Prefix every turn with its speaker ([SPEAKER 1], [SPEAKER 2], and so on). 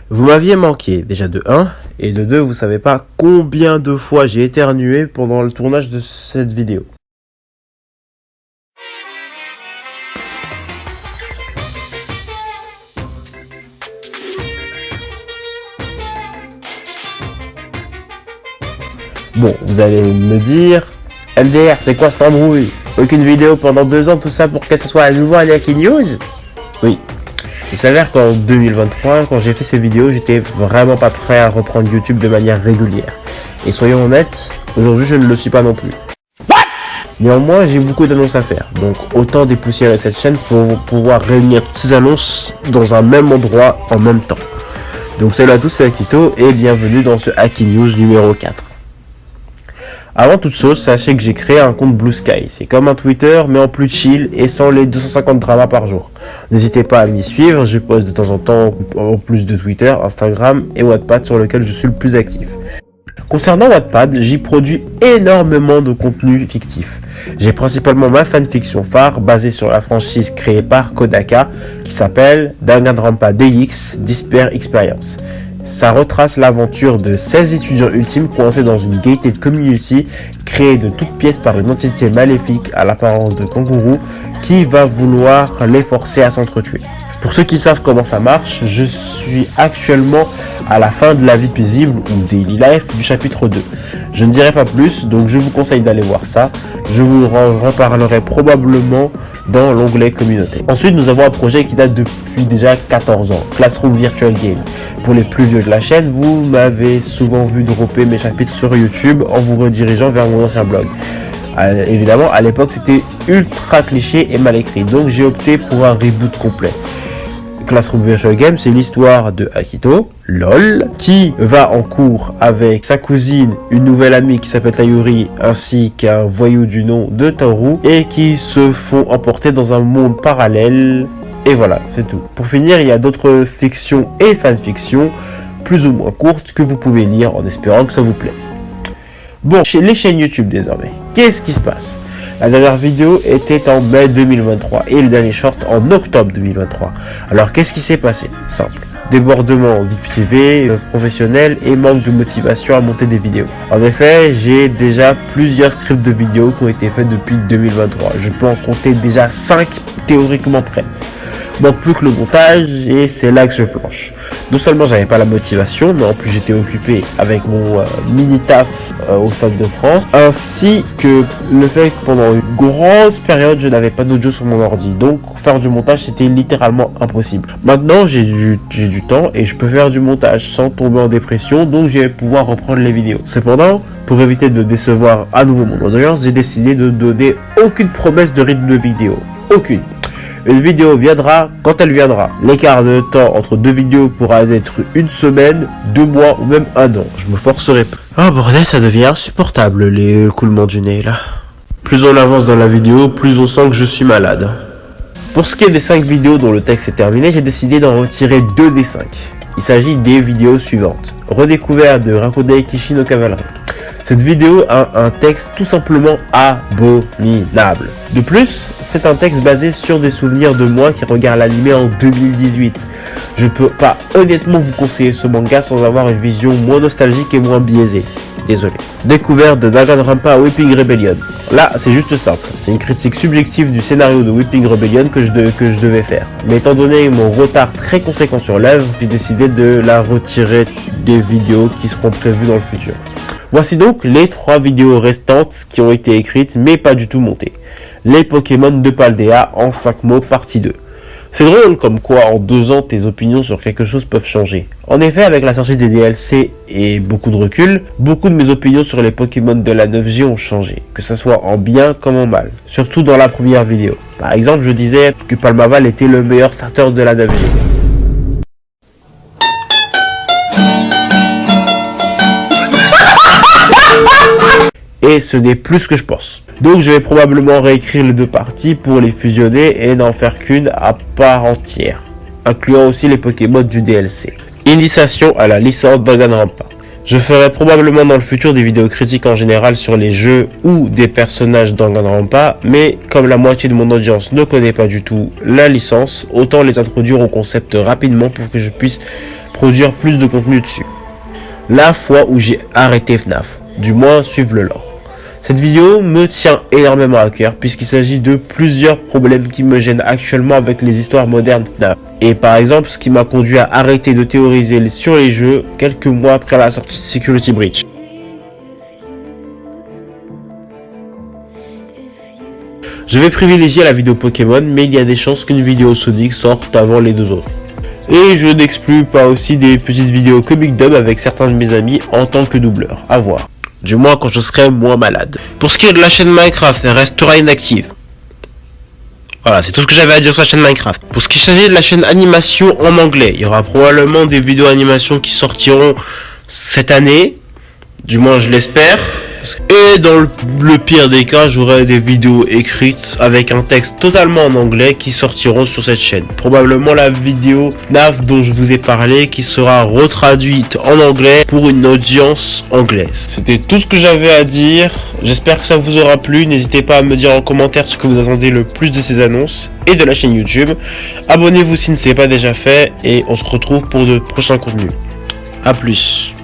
[SPEAKER 1] Vous m'aviez manqué, déjà de 1, et de 2, vous savez pas combien de fois j'ai éternué pendant le tournage de cette vidéo. Bon, vous allez me dire, MDR, c'est quoi cette embrouille? Aucune vidéo pendant 2 ans, tout ça pour que ce soit à nouveau un Aki News? Oui. Il s'avère qu'en 2023, quand j'ai fait ces vidéos, j'étais vraiment pas prêt à reprendre YouTube de manière régulière. Et soyons honnêtes, aujourd'hui je ne le suis pas non plus. Néanmoins, j'ai beaucoup d'annonces à faire, donc autant dépoussiérer cette chaîne pour pouvoir réunir toutes ces annonces dans un même endroit en même temps. Donc salut à tous, c'est Akito et bienvenue dans ce Aki News numéro 4. Avant toute chose, sachez que j'ai créé un compte Blue Sky. C'est comme un Twitter, mais en plus chill et sans les 250 dramas par jour. N'hésitez pas à m'y suivre, je poste de temps en temps en plus de Twitter, Instagram et Wattpad sur lequel je suis le plus actif. Concernant Wattpad, j'y produis énormément de contenu fictif. J'ai principalement ma fanfiction phare basée sur la franchise créée par Kodaka qui s'appelle Danganronpa DX Despair Experience. Ça retrace l'aventure de 16 étudiants ultimes coincés dans une gated community créée de toutes pièces par une entité maléfique à l'apparence de kangourou qui va vouloir les forcer à s'entretuer. Pour ceux qui savent comment ça marche, je suis actuellement à la fin de la vie paisible ou Daily Life du chapitre 2. Je ne dirai pas plus, donc je vous conseille d'aller voir ça. Je vous en reparlerai probablement dans l'onglet communauté. Ensuite, nous avons un projet qui date depuis déjà 14 ans, Classroom Virtual Game. Pour les plus vieux de la chaîne, vous m'avez souvent vu dropper mes chapitres sur YouTube en vous redirigeant vers mon ancien blog. Évidemment, à l'époque, c'était ultra cliché et mal écrit, donc j'ai opté pour un reboot complet. Classroom Virtual Game, c'est l'histoire de Akito, LOL, qui va en cours avec sa cousine, une nouvelle amie qui s'appelle Tayuri, ainsi qu'un voyou du nom de Toru, et qui se font emporter dans un monde parallèle. Et voilà, c'est tout. Pour finir, il y a d'autres fictions et fanfictions, plus ou moins courtes, que vous pouvez lire en espérant que ça vous plaise. Bon, chez les chaînes YouTube désormais, qu'est-ce qui se passe? La dernière vidéo était en mai 2023 et le dernier short en octobre 2023. Alors qu'est-ce qui s'est passé? Simple. Débordement vie privée, professionnelle et manque de motivation à monter des vidéos. En effet, j'ai déjà plusieurs scripts de vidéos qui ont été faits depuis 2023. Je peux en compter déjà 5 théoriquement prêtes. Manque plus que le montage et c'est là que je flanche. Non seulement j'avais pas la motivation, mais en plus j'étais occupé avec mon mini taf au Stade de France, ainsi que le fait que pendant une grosse période je n'avais pas d'audio sur mon ordi, donc faire du montage c'était littéralement impossible. Maintenant j'ai du temps et je peux faire du montage sans tomber en dépression, donc je vais pouvoir reprendre les vidéos. Cependant, pour éviter de décevoir à nouveau mon audience, j'ai décidé de donner aucune promesse de rythme de vidéo, aucune. Une vidéo viendra quand elle viendra. L'écart de temps entre 2 vidéos pourra être 1 semaine, 2 mois ou même 1 an. Je me forcerai pas. Oh bordel, ça devient insupportable les coulements du nez là. Plus on avance dans la vidéo, plus on sent que je suis malade. Pour ce qui est des 5 vidéos dont le texte est terminé, j'ai décidé d'en retirer 2 des 5. Il s'agit des vidéos suivantes. Redécouverte de Rakudei Kishi no Cavalry. Cette vidéo a un texte tout simplement abominable. De plus, c'est un texte basé sur des souvenirs de moi qui regarde l'anime en 2018. Je peux pas honnêtement vous conseiller ce manga sans avoir une vision moins nostalgique et moins biaisée. Désolé. Découverte de Danganronpa Weeping Rebellion. Là, c'est juste simple. C'est une critique subjective du scénario de Weeping Rebellion que je devais faire. Mais étant donné mon retard très conséquent sur l'œuvre, j'ai décidé de la retirer des vidéos qui seront prévues dans le futur. Voici donc les 3 vidéos restantes qui ont été écrites mais pas du tout montées. Les Pokémon de Paldea en 5 mots partie 2. C'est drôle comme quoi en 2 ans tes opinions sur quelque chose peuvent changer. En effet, avec la sortie des DLC et beaucoup de recul, beaucoup de mes opinions sur les Pokémon de la 9G ont changé, que ce soit en bien comme en mal, surtout dans la première vidéo. Par exemple, je disais que Palmaval était le meilleur starter de la 9G. Et ce n'est plus ce que je pense. Donc je vais probablement réécrire les 2 parties pour les fusionner et n'en faire qu'une à part entière, incluant aussi les Pokémon du DLC. Initiation à la licence Danganronpa. Je ferai probablement dans le futur des vidéos critiques en général sur les jeux ou des personnages Danganronpa, mais comme la moitié de mon audience ne connaît pas du tout la licence, autant les introduire au concept rapidement pour que je puisse produire plus de contenu dessus. La fois où j'ai arrêté FNAF, du moins suivre le lore. Cette vidéo me tient énormément à cœur puisqu'il s'agit de plusieurs problèmes qui me gênent actuellement avec les histoires modernes FNAF. Et par exemple, ce qui m'a conduit à arrêter de théoriser sur les jeux quelques mois après la sortie de Security Breach. Je vais privilégier la vidéo Pokémon, mais il y a des chances qu'une vidéo Sonic sorte avant les deux autres. Et je n'exclus pas aussi des petites vidéos comic dub avec certains de mes amis en tant que doubleur, à voir. Du moins quand je serai moins malade. Pour ce qui est de la chaîne Minecraft, elle restera inactive. Voilà, c'est tout ce que j'avais à dire sur la chaîne Minecraft. Pour ce qui s'agit de la chaîne animation en anglais, il y aura probablement des vidéos animation qui sortiront cette année. Du moins je l'espère. Et dans le pire des cas, j'aurai des vidéos écrites avec un texte totalement en anglais qui sortiront sur cette chaîne. Probablement la vidéo FNAF dont je vous ai parlé qui sera retraduite en anglais pour une audience anglaise. C'était tout ce que j'avais à dire. J'espère que ça vous aura plu. N'hésitez pas à me dire en commentaire ce que vous attendez le plus de ces annonces et de la chaîne YouTube. Abonnez-vous si ce n'est pas déjà fait et on se retrouve pour de prochains contenus. A plus.